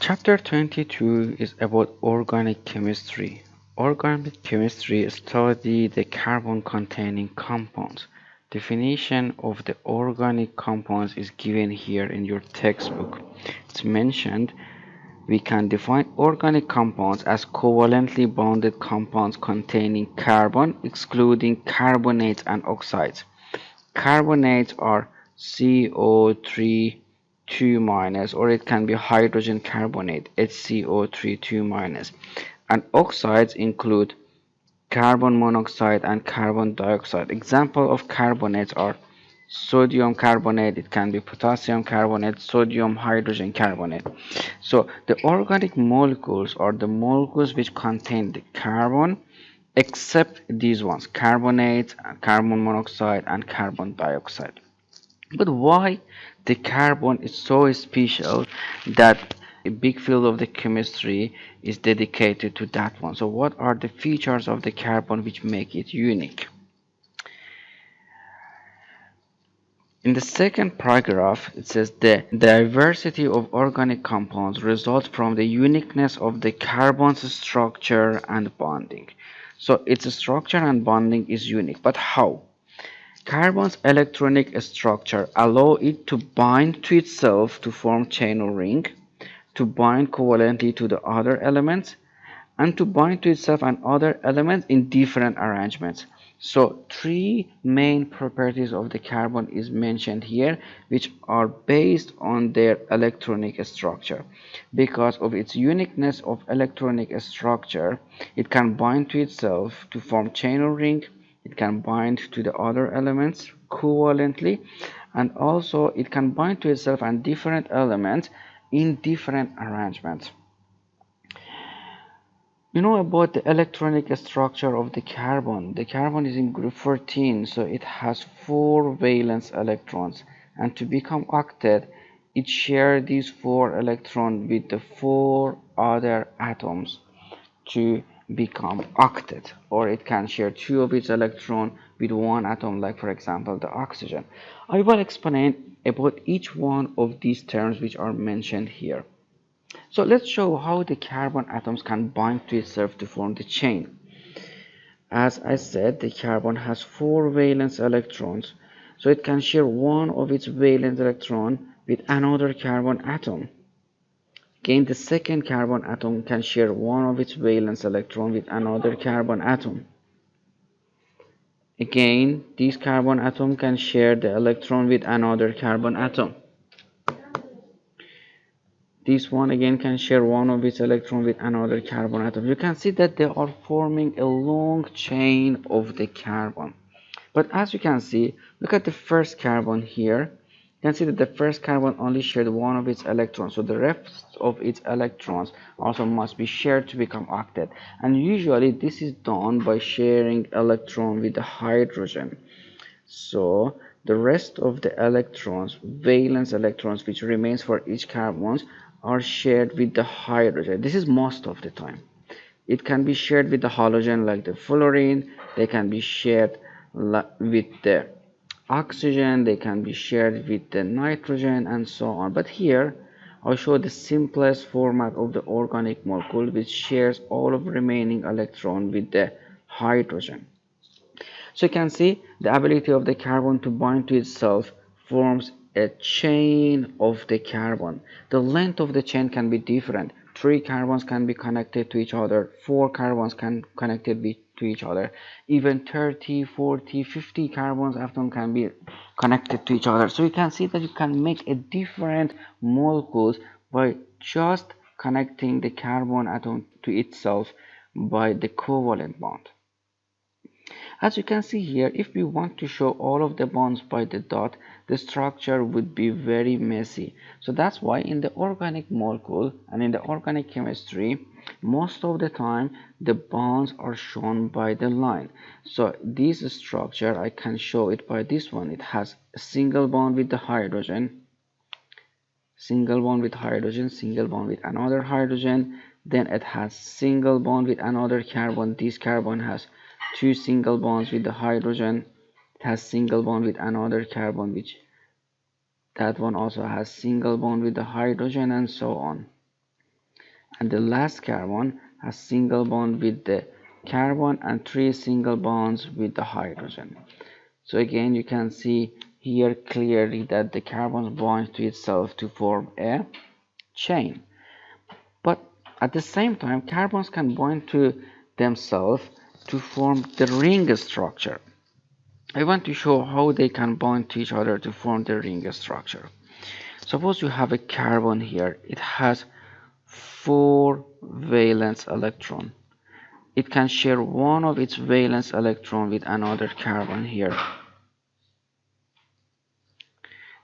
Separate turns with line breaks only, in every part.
Chapter 22 is about organic chemistry. Organic chemistry studies the carbon-containing compounds. Definition of the organic compounds is given here in your textbook. It's mentioned we can define organic compounds as covalently bonded compounds containing carbon, excluding carbonates and oxides. Carbonates are CO3 2 minus, or it can be hydrogen carbonate HCO3 2 minus, and oxides include carbon monoxide and carbon dioxide. Example of carbonates are sodium carbonate, it can be potassium carbonate, sodium hydrogen carbonate. So the organic molecules are the molecules which contain the carbon except these ones, carbonates, carbon monoxide and carbon dioxide. But why the carbon is so special that a big field of the chemistry is dedicated to that one? So what are the features of the carbon which make it unique? In the second paragraph, it says the diversity of organic compounds results from the uniqueness of the carbon's structure and bonding. So its structure and bonding is unique, but how? Carbon's electronic structure allows it to bind to itself to form chain or ring, to bind covalently to the other elements, and to bind to itself and other elements in different arrangements. So three main properties of the carbon is mentioned here, which are based on their electronic structure. Because of its uniqueness of electronic structure, it can bind to itself to form chain or ring, it can bind to the other elements covalently, and also it can bind to itself and different elements in different arrangements. You know about the electronic structure of the carbon. The carbon is in group 14, so it has 4 valence electrons, and to become octet it shares these 4 electrons with the 4 other atoms to become octet, or it can share 2 of its electrons with 1 atom, like for example the oxygen. I will explain about each one of these terms which are mentioned here. So let's show how the carbon atoms can bind to itself to form the chain. As I said, the carbon has 4 valence electrons, so it can share one of its valence electron with another carbon atom. Again, the second carbon atom can share one of its valence electron with another carbon atom. Again, this carbon atom can share the electron with another carbon atom. This one again can share one of its electrons with another carbon atom. You can see that they are forming a long chain of the carbon. But as you can see, look at the first carbon here. You can see that the first carbon only shared one of its electrons, so the rest of its electrons also must be shared to become octet. And usually this is done by sharing electron with the hydrogen. So the rest of the electrons, valence electrons, which remains for each carbon, are shared with the hydrogen. This is most of the time. It can be shared with the halogen like the fluorine. They can be shared with the oxygen. They can be shared with the nitrogen and so on. But here I'll show the simplest format of the organic molecule, which shares all of the remaining electron with the hydrogen. So you can see the ability of the carbon to bind to itself forms a chain of the carbon. The length of the chain can be different. 3 carbons can be connected to each other, 4 carbons can connected to each other, even 30, 40, 50 carbons often can be connected to each other. So you can see that you can make a different molecules by just connecting the carbon atom to itself by the covalent bond. As you can see here, if we want to show all of the bonds by the dot, the structure would be very messy. So that's why in the organic molecule and in the organic chemistry, most of the time the bonds are shown by the line. So this structure, I can show it by this one. It has a single bond with the hydrogen, single bond with hydrogen, single bond with another hydrogen, then it has single bond with another carbon. This carbon has 2 single bonds with the hydrogen. It has single bond with another carbon, which that one also has single bond with the hydrogen, and so on. and the last carbon has single bond with the carbon and 3 single bonds with the hydrogen. So again, you can see here clearly that the carbon bonds to itself to form a chain. But at the same time, carbons can bond to themselves to form the ring structure. I want to show how they can bond to each other to form the ring structure. Suppose you have a carbon here. It has 4 valence electrons. It can share one of its valence electron with another carbon here.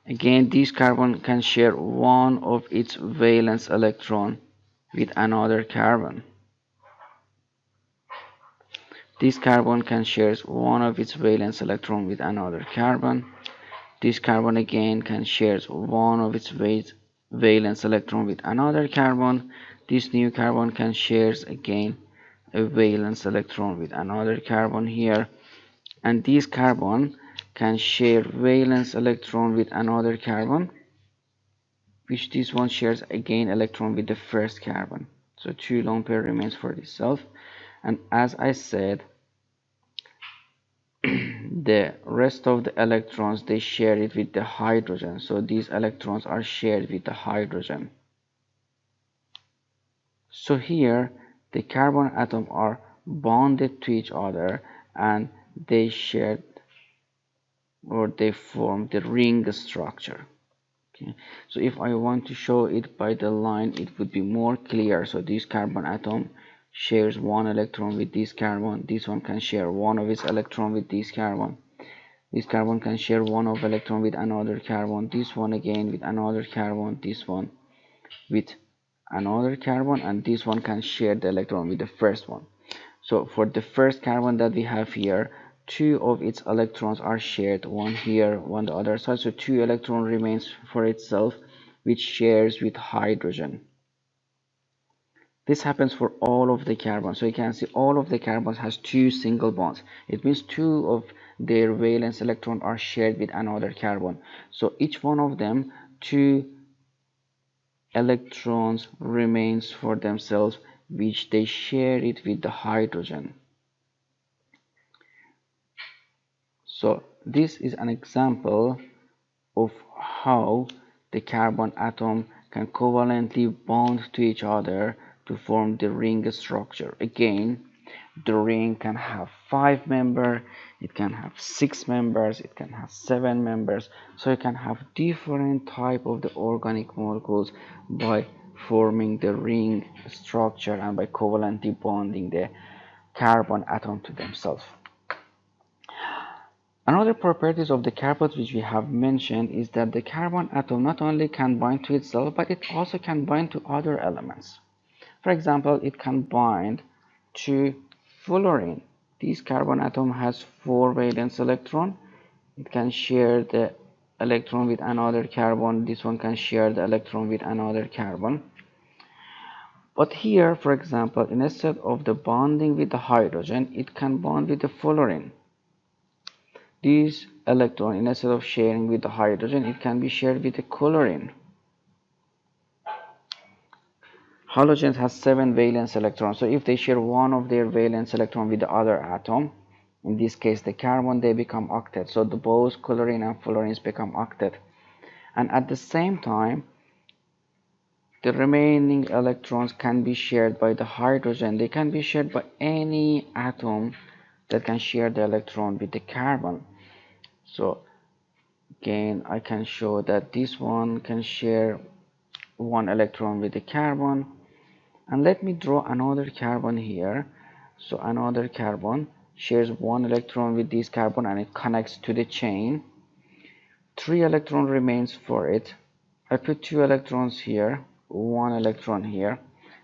Again, this carbon can share one of its valence electron with another carbon. This carbon can share one of its valence electron with another carbon. This carbon again can share one of its valence electron with another carbon. This new carbon can share again a valence electron with another carbon here, and this carbon can share valence electron with another carbon, which this one shares again electron with the first carbon. So 2 lone pair remains for itself, and as I said, the rest of the electrons, they share it with the hydrogen, so these electrons are shared with the hydrogen. So here the carbon atoms are bonded to each other and they shared or they form the ring structure. Okay. So if I want to show it by the line, it would be more clear. So this carbon atom shares one electron with this carbon. This one can share one of its electron with this carbon. This carbon can share one of electron with another carbon. This one again with another carbon. This one with another carbon, and this one can share the electron with the first one. So for the first carbon that we have here, 2 of its electrons are shared, one here, one the other side, so 2 electron remains for itself, which shares with hydrogen. This happens for all of the carbons. So you can see all of the carbons has 2 single bonds. It means 2 of their valence electrons are shared with another carbon. So each one of them, 2 electrons remains for themselves, which they share it with the hydrogen. So this is an example of how the carbon atom can covalently bond to each other to form the ring structure. Again, the ring can have 5 members, it can have 6 members, it can have 7 members, so you can have different type of the organic molecules by forming the ring structure and by covalently bonding the carbon atom to themselves. Another properties of the carbons which we have mentioned is that the carbon atom not only can bind to itself, but it also can bind to other elements. For example, it can bind to fluorine. This carbon atom has 4 valence electrons. It can share the electron with another carbon. This one can share the electron with another carbon. But here, for example, instead of the bonding with the hydrogen, it can bond with the fluorine. This electron, instead of sharing with the hydrogen, it can be shared with the chlorine. Halogens has 7 valence electrons, so if they share one of their valence electron with the other atom, in this case the carbon, they become octet. So both chlorine and fluorines become octet. And at the same time, the remaining electrons can be shared by the hydrogen. They can be shared by any atom that can share the electron with the carbon. So again, I can show that this one can share one electron with the carbon. And let me draw another carbon here. So another carbon shares one electron with this carbon and it connects to the chain. 3 electron remains for it. I put 2 electrons here, 1 electron here.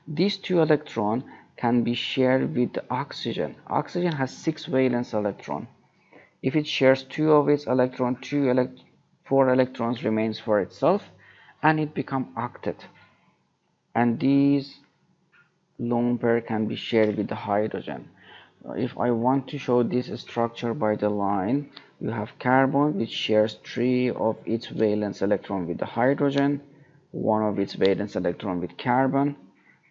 These 2 electrons can be shared with the oxygen. Oxygen has 6 valence electrons. If it shares 2 of its electrons, 4 electrons remains for itself, and it becomes octet. And these lone pair can be shared with the hydrogen. If I want to show this structure by the line, you have carbon which shares 3 of its valence electron with the hydrogen, 1 of its valence electron with carbon.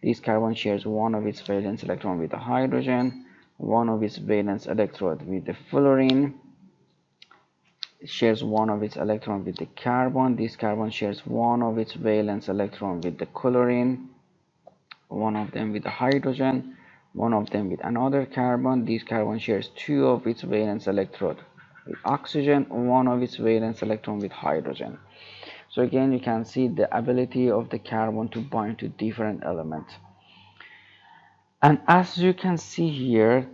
This carbon shares one of its valence electron with the hydrogen, one of its valence electrode with the fluorine, shares one of its electron with the carbon. This carbon shares one of its valence electron with the chlorine, one of them with the hydrogen, one of them with another carbon. This carbon shares two of its valence electrode with oxygen, one of its valence electron with hydrogen. So again, you can see the ability of the carbon to bind to different elements. And as you can see here,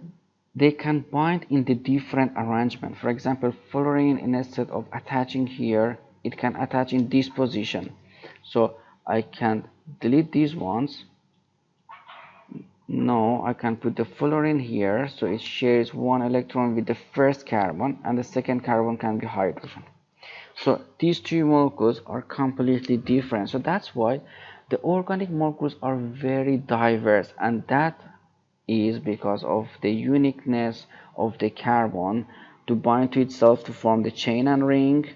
they can bind in the different arrangement. For example, fluorine, instead of attaching here, it can attach in this position. So I can delete these ones. No, I can put the fluorine here, so it shares one electron with the first carbon, and the second carbon can be hydrogen. So these two molecules are completely different. So that's why the organic molecules are very diverse, and that is because of the uniqueness of the carbon to bind to itself to form the chain and ring,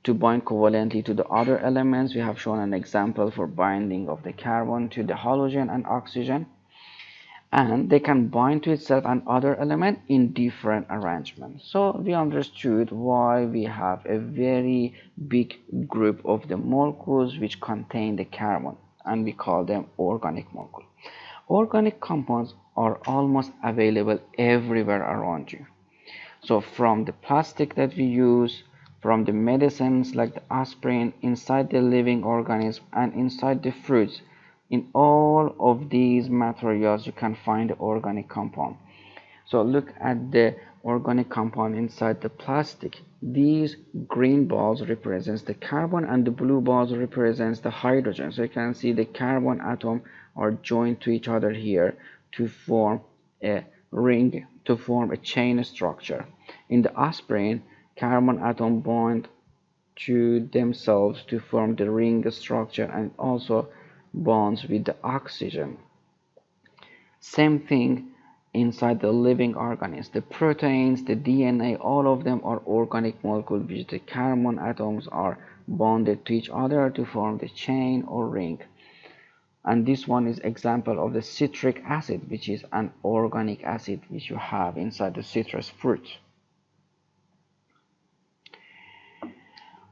to bind covalently to the other elements. We have shown an example for binding of the carbon to the halogen and oxygen, and they can bind to itself and other element in different arrangements. So we understood why we have a very big group of the molecules which contain the carbon, and we call them organic molecules. Organic compounds are almost available everywhere around you. So from the plastic that we use, from the medicines like the aspirin, inside the living organism, and inside the fruits, in all of these materials you can find the organic compound. So look at the organic compound inside the plastic. These green balls represents the carbon and the blue balls represents the hydrogen. So you can see the carbon atom are joined to each other here to form a ring, to form a chain structure. In the aspirin, carbon atom bond to themselves to form the ring structure, and also bonds with the oxygen. Same thing inside the living organisms. The proteins, the DNA, all of them are organic molecules which the carbon atoms are bonded to each other to form the chain or ring. And this one is example of the citric acid, which is an organic acid which you have inside the citrus fruit.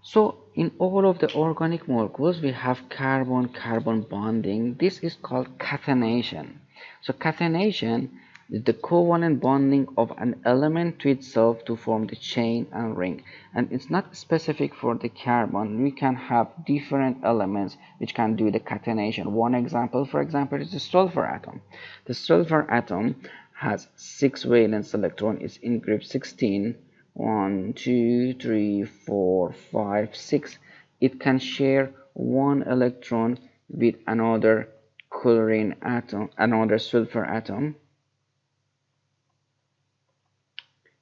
So in all of the organic molecules we have carbon-carbon bonding. This is called catenation. So catenation is the covalent bonding of an element to itself to form the chain and ring. And it's not specific for the carbon. We can have different elements which can do the catenation. One example, for example, is the sulfur atom. The sulfur atom has 6 valence electron. It's in group 16. 1, 2, 3, 4, 5, 6. It can share one electron with another chlorine atom, another sulfur atom.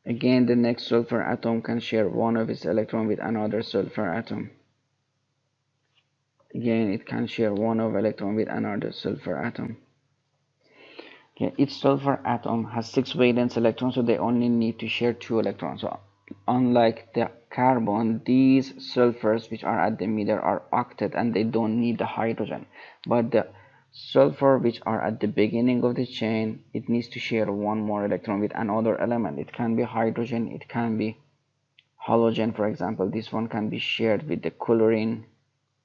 Again, the next sulfur atom can share one of its electron with another sulfur atom. Again, it can share one of electron with another sulfur atom. Okay, each sulfur atom has 6 valence electrons, so they only need to share 2 electrons. So unlike the carbon, these sulfurs which are at the middle are octet and they don't need the hydrogen. But the sulfur which are at the beginning of the chain, it needs to share one more electron with another element. It can be hydrogen, it can be halogen. For example, this one can be shared with the chlorine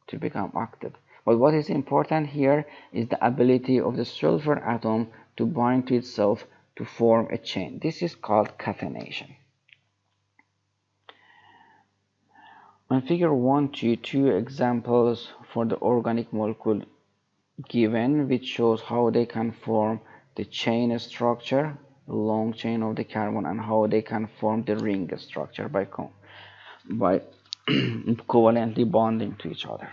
to become octet. But what is important here is the ability of the sulfur atom to bind to itself to form a chain. This is called catenation. On figure 1 to 2 examples for the organic molecule given, which shows how they can form the chain structure, long chain of the carbon, and how they can form the ring structure by covalently bonding to each other.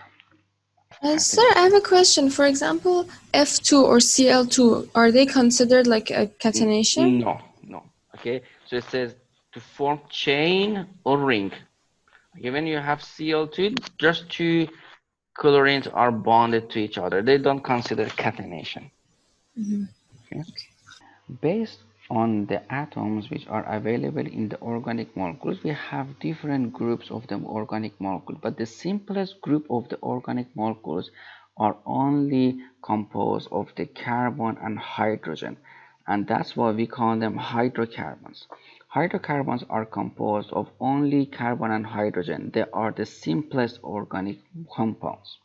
Sir, I have a question. For example, F2 or Cl2, are they considered like a catenation?
No. Okay, so it says to form chain or ring. Okay, when you have Cl2, just 2 chlorines are bonded to each other. They don't consider catenation. Okay. Based on the atoms which are available in the organic molecules, we have different groups of the organic molecule, but the simplest group of the organic molecules are only composed of the carbon and hydrogen, and that's why we call them hydrocarbons. Hydrocarbons are composed of only carbon and hydrogen. They are the simplest organic compounds.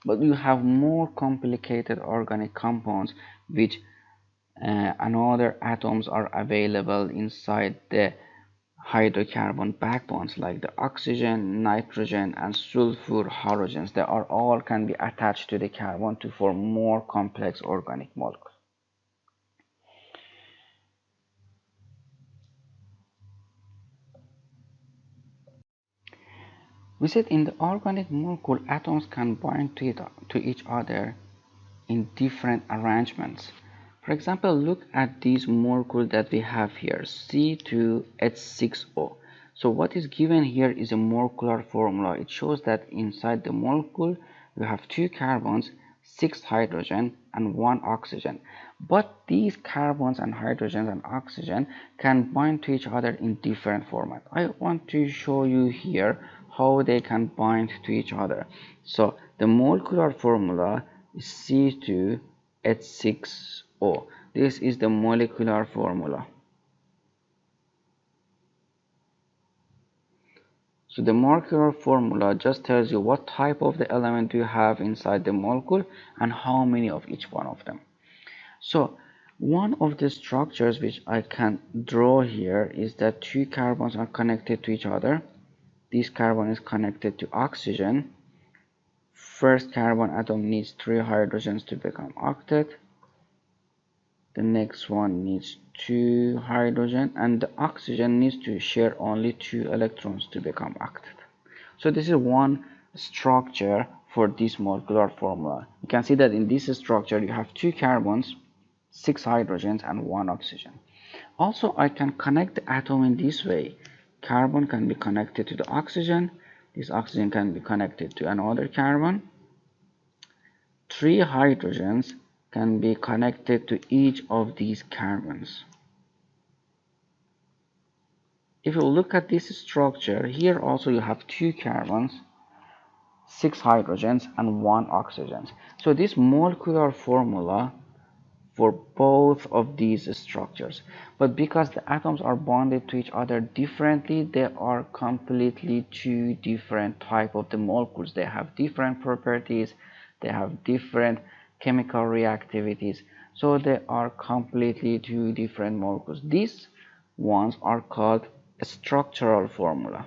But you have more complicated organic compounds which another atoms are available inside the hydrocarbon backbones, like the oxygen, nitrogen, and sulfur halogens. They are all can be attached to the carbon to form more complex organic molecules. We said in the organic molecule, atoms can bind to each other in different arrangements. For example, look at these molecules that we have here, C2H6O. So what is given here is a molecular formula. It shows that inside the molecule you have 2 carbons, 6 hydrogen, and 1 oxygen. But these carbons and hydrogens and oxygen can bind to each other in different formats. I want to show you here how they can bind to each other. So the molecular formula is C2H6O. This is the molecular formula. So the molecular formula just tells you what type of the element you have inside the molecule and how many of each one of them. So one of the structures which I can draw here is that 2 carbons are connected to each other. This carbon is connected to oxygen. First carbon atom needs 3 hydrogens to become octet. The next one needs 2 hydrogen, and the oxygen needs to share only 2 electrons to become octet. So this is one structure for this molecular formula. You can see that in this structure you have 2 carbons, 6 hydrogens, and 1 oxygen. Also, I can connect the atom in this way. Carbon can be connected to the oxygen. This oxygen can be connected to another carbon. 3 hydrogens can be connected to each of these carbons. If you look at this structure, here also you have 2 carbons, 6 hydrogens, and 1 oxygen. So this molecular formula for both of these structures. But because the atoms are bonded to each other differently, they are completely 2 different type of the molecules. They have different properties, they have different chemical reactivities, so they are completely 2 different molecules. These ones are called a structural formula.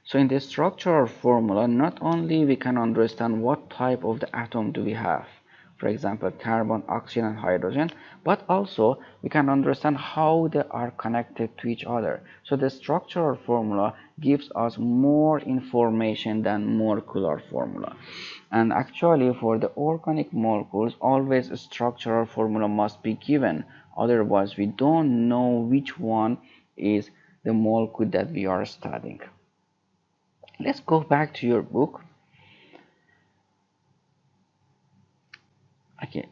So in the structural formula, not only we can understand what type of the atom do we have, for example carbon, oxygen, and hydrogen, but also we can understand how they are connected to each other. So the structural formula gives us more information than molecular formula. And actually for the organic molecules, always a structural formula must be given, otherwise we don't know which one is the molecule that we are studying. Let's go back to your book. Okay,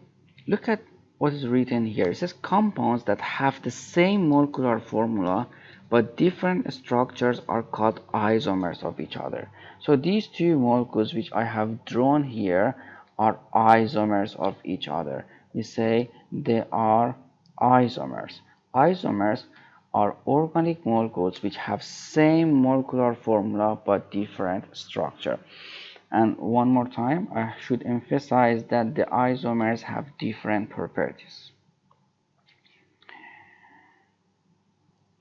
look at what is written here. It says compounds that have the same molecular formula but different structures are called isomers of each other. So these 2 molecules which I have drawn here are isomers of each other. We say they are isomers. Isomers are organic molecules which have same molecular formula but different structure. And one more time, I should emphasize that the isomers have different properties.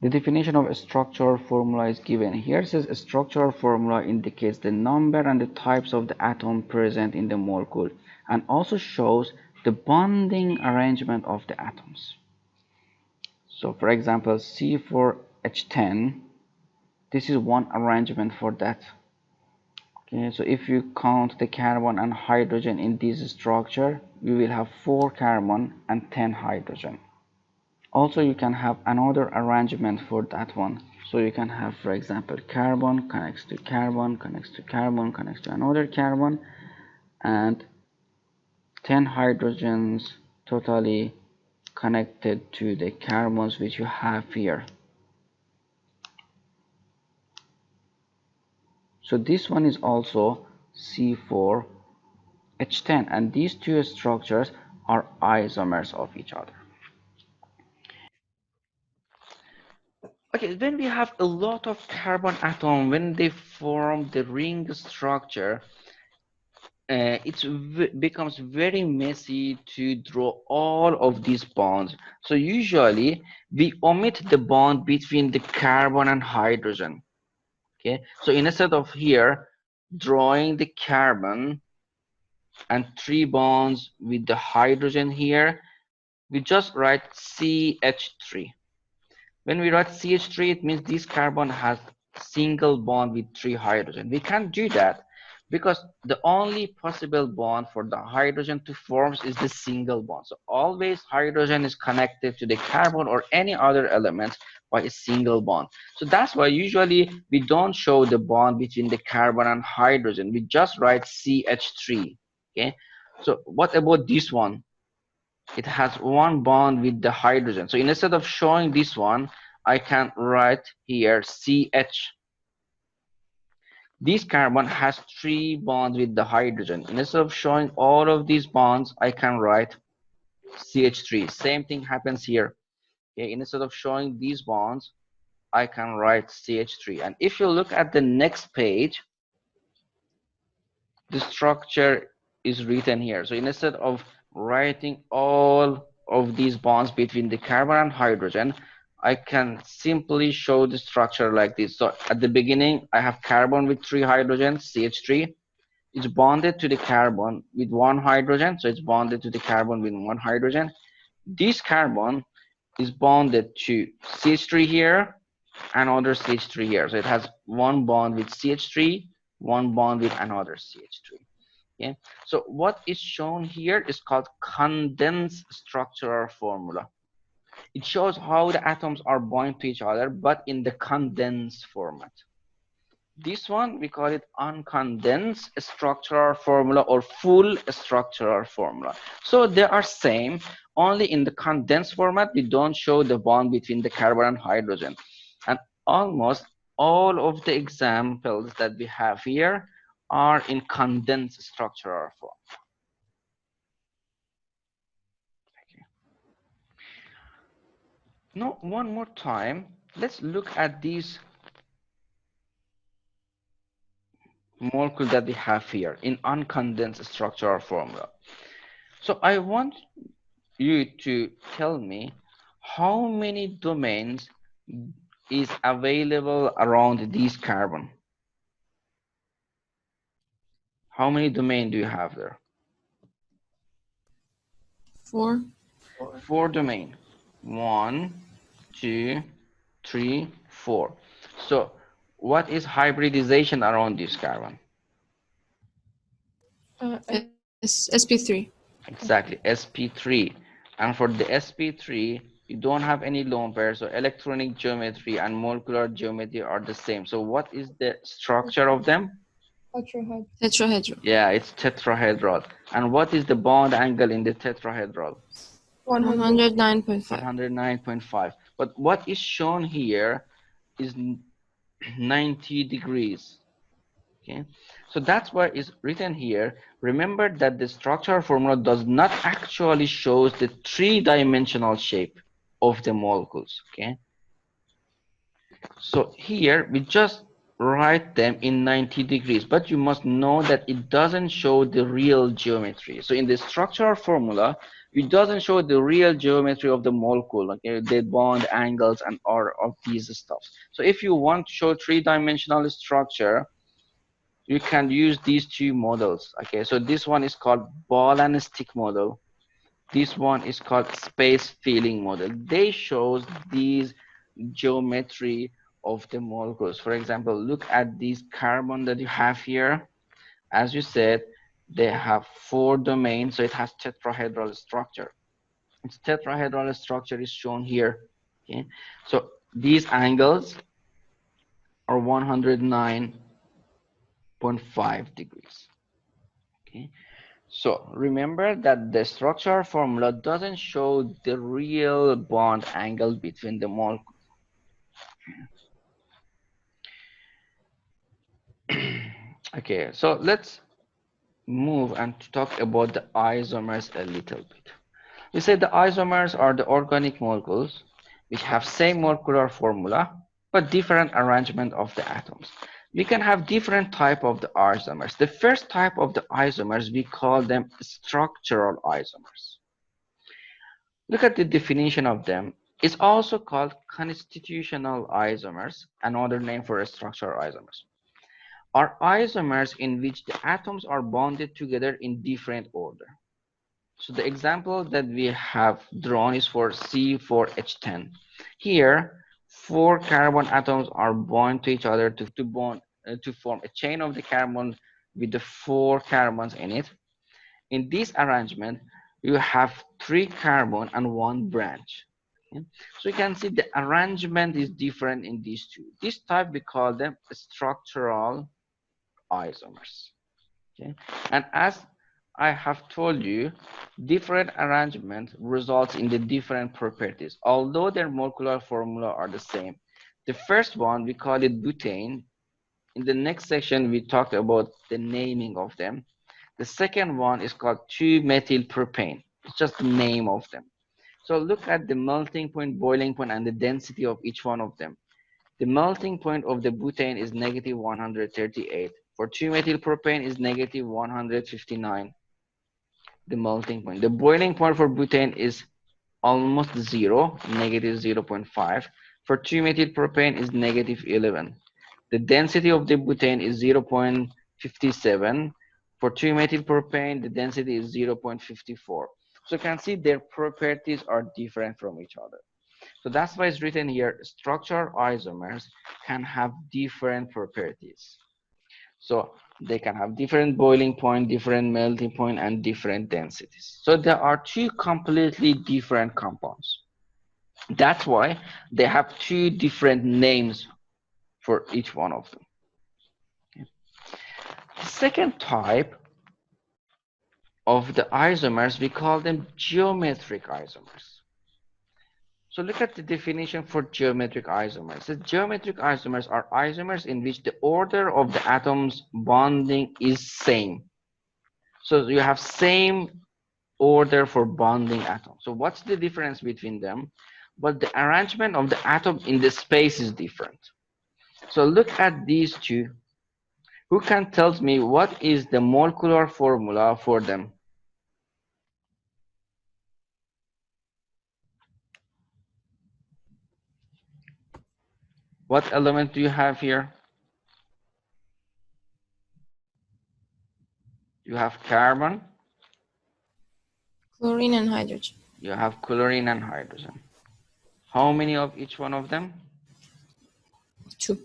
The definition of a structural formula is given here. It says a structural formula indicates the number and the types of the atom present in the molecule and also shows the bonding arrangement of the atoms. So for example, C4H10, this is one arrangement for that. Okay, so if you count the carbon and hydrogen in this structure, you will have 4 carbon and 10 hydrogen. Also, you can have another arrangement for that one. So you can have, for example, carbon connects to carbon, connects to carbon, connects to another carbon, and 10 hydrogens totally connected to the carbons which you have here. So this one is also C4H10, and these two structures are isomers of each other. Okay, when we have a lot of carbon atoms, when they form the ring structure, it becomes very messy to draw all of these bonds. So usually we omit the bond between the carbon and hydrogen. Okay, so instead of here drawing the carbon and 3 bonds with the hydrogen here, we just write CH3. When we write CH3, it means this carbon has single bond with 3 hydrogen. We can't do that because the only possible bond for the hydrogen to form is the single bond. So always hydrogen is connected to the carbon or any other element by a single bond. So that's why usually we don't show the bond between the carbon and hydrogen. We just write CH3. Okay. So what about this one? It has one bond with the hydrogen. So instead of showing this one, I can write here CH. This carbon has 3 bonds with the hydrogen. Instead of showing all of these bonds, I can write CH3. Same thing happens here. Okay, instead of showing these bonds, I can write CH3. And if you look at the next page, the structure is written here. So instead of writing all of these bonds between the carbon and hydrogen, I can simply show the structure like this. So at the beginning, I have carbon with 3 hydrogens, CH3. It's bonded to the carbon with 1 hydrogen. So it's bonded to the carbon with 1 hydrogen. This carbon is bonded to CH3 here and another CH3 here. So it has 1 bond with CH3, 1 bond with another CH3. Okay, so what is shown here is called condensed structural formula. It shows how the atoms are bound to each other, but in the condensed format. This one, we call it uncondensed structural formula or full structural formula. So they are same, only in the condensed format, we don't show the bond between the carbon and hydrogen. And almost all of the examples that we have here are in condensed structural form. Okay. Now, one more time, let's look at these molecules that we have here in uncondensed structural formula. So I want you to tell me how many domains is available around this carbon. How many domains do you have there?
4.
4 domain. 1, 2, 3, 4. So what is hybridization around this carbon?
SP3.
Exactly, SP3. And for the SP3, you don't have any lone pair, so electronic geometry and molecular geometry are the same. So what is the structure of them?
Tetrahedral.
Yeah, it's tetrahedral. And what is the bond angle in the tetrahedral?
109.5.
109.5. But what is shown here is 90 degrees. Okay, so that's why it's written here. Remember that the structural formula does not actually shows the 3-dimensional shape of the molecules. Okay, so here we just write them in 90 degrees, but you must know that it doesn't show the real geometry. So in the structural formula, it doesn't show the real geometry of the molecule, okay, the bond angles and all of these stuff. So if you want to show 3-dimensional structure, you can use these 2 models. Okay, so this one is called ball and stick model. This one is called space filling model. They shows these geometry of the molecules. For example, look at this carbon that you have here. As you said, they have 4 domains, so it has tetrahedral structure. Its tetrahedral structure is shown here. Okay, so these angles are 109.5 degrees. Okay, so remember that the structural formula doesn't show the real bond angle between the molecules. Okay, so let's move and talk about the isomers a little bit. We say the isomers are the organic molecules which have same molecular formula but different arrangement of the atoms. We can have different type of the isomers. The first type of the isomers, we call them structural isomers. Look at the definition of them. It's also called constitutional isomers, another name for a structural isomers. Are isomers in which the atoms are bonded together in different order. So the example that we have drawn is for C4H10. Here, 4 carbon atoms are bound to each other to form a chain of the carbon with the 4 carbons in it. In this arrangement, you have 3 carbon and 1 branch. Okay? So you can see the arrangement is different in these two. This type we call them structural isomers. Okay? And as I have told you, different arrangement results in the different properties, although their molecular formula are the same. The first one, we call it butane. In the next section, we talked about the naming of them. The second one is called 2-methylpropane. It's just the name of them. So look at the melting point, boiling point, and the density of each one of them. The melting point of the butane is negative 138. For 2-methylpropane is negative 159. The melting point. The boiling point for butane is almost 0, negative 0.5. For 2-methylpropane is negative 11. The density of the butane is 0.57. For 2-methylpropane, the density is 0.54. So you can see their properties are different from each other. So that's why it's written here, structural isomers can have different properties. So they can have different boiling point, different melting point, and different densities. So there are 2 completely different compounds. That's why they have 2 different names for each one of them. Okay. The second type of the isomers, we call them geometric isomers. So look at the definition for geometric isomers. The geometric isomers are isomers in which the order of the atoms bonding is same. So you have same order for bonding atoms. So what's the difference between them? But the arrangement of the atom in the space is different. So look at these two. Who can tell me what is the molecular formula for them? What element do you have here? You have carbon.
Chlorine and hydrogen.
You have chlorine and hydrogen. How many of each one of them?
2.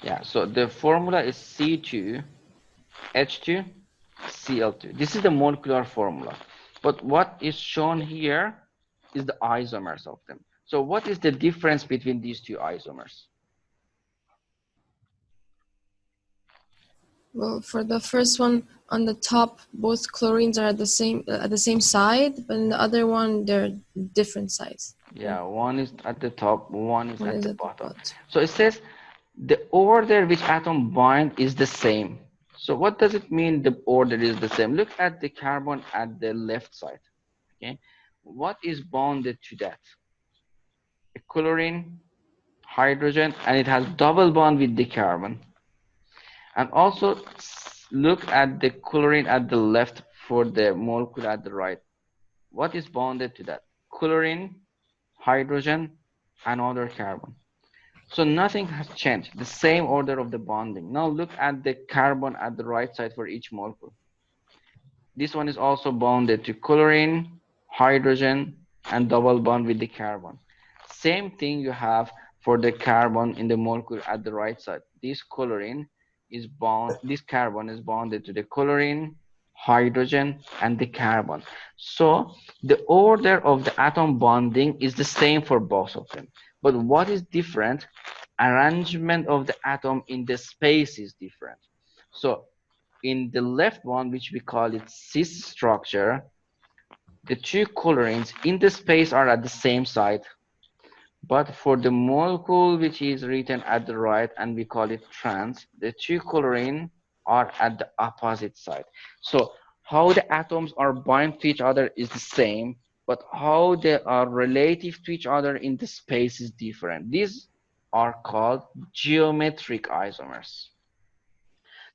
Yeah, so the formula is C2H2 Cl2. This is the molecular formula. But what is shown here is the isomers of them. So what is the difference between these 2 isomers?
Well, for the first one on the top, both chlorines are at the same side, but in the other one, they're different sides.
Yeah, one is at the top, one is at the bottom.
bottom.
So it says the order which atom bind is the same. So what does it mean the order is the same? Look at the carbon at the left side. Okay, what is bonded to that? A chlorine, hydrogen, and it has double bond with the carbon. And also look at the chlorine at the left for the molecule at the right. What is bonded to that? Chlorine, hydrogen, and other carbon. So nothing has changed, the same order of the bonding. Now look at the carbon at the right side for each molecule. This one is also bonded to chlorine, hydrogen, and double bond with the carbon. Same thing you have for the carbon in the molecule at the right side. This chlorine is bound, this carbon is bonded to the chlorine, hydrogen, and the carbon. So the order of the atom bonding is the same for both of them. But what is different? Arrangement of the atom in the space is different. So in the left one, which we call it Cis structure, the 2 chlorines in the space are at the same side. But for the molecule which is written at the right, and we call it trans, the 2 chlorine are at the opposite side. So how the atoms are bound to each other is the same, but how they are relative to each other in the space is different. These are called geometric isomers.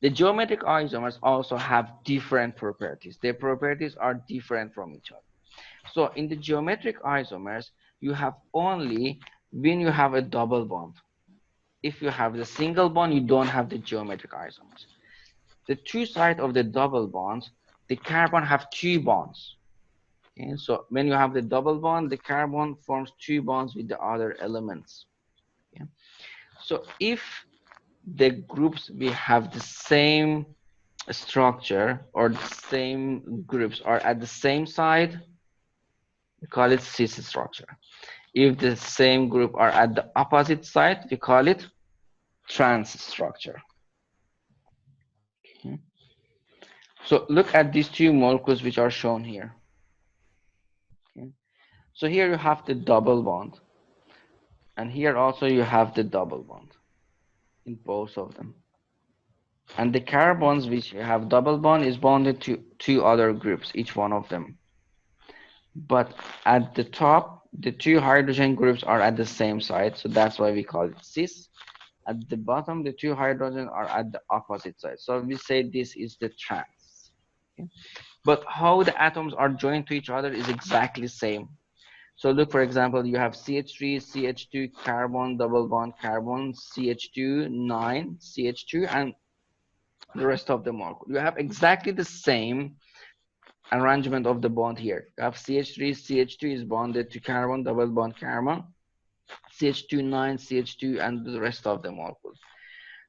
The geometric isomers also have different properties. Their properties are different from each other. So in the geometric isomers, you have only when you have a double bond. If you have the single bond, you don't have the geometric isomers. The two sides of the double bonds, the carbon have two bonds. Okay? So when you have the double bond, the carbon forms two bonds with the other elements. Okay? So if the groups we have the same structure or the same groups are at the same side, we call it cis structure. If the same group are at the opposite side, we call it trans structure. Okay. So look at these two molecules which are shown here. Okay. So here you have the double bond, and here also you have the double bond in both of them. And the carbons which have double bond is bonded to two other groups, each one of them. But at the top, the two hydrogen groups are at the same side, so that's why we call it cis. At the bottom, the two hydrogen are at the opposite side. So we say this is the trans. Okay? But how the atoms are joined to each other is exactly the same. So look, for example, you have CH3, CH2, carbon, double bond, carbon, CH2, 9, CH2, and the rest of the molecule. You have exactly the same arrangement of the bond here. You have CH3, CH2 is bonded to carbon, double bond, carbon, CH2, 9, CH2, and the rest of the molecule.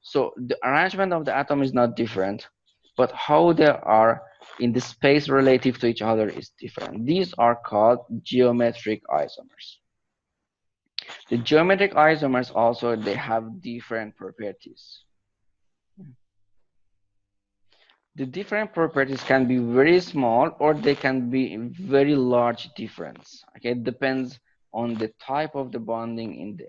So the arrangement of the atom is not different, but how they are in the space relative to each other is different. These are called geometric isomers. The geometric isomers also, they have different properties. The different properties can be very small or they can be very large difference. Okay, it depends on the type of the bonding in the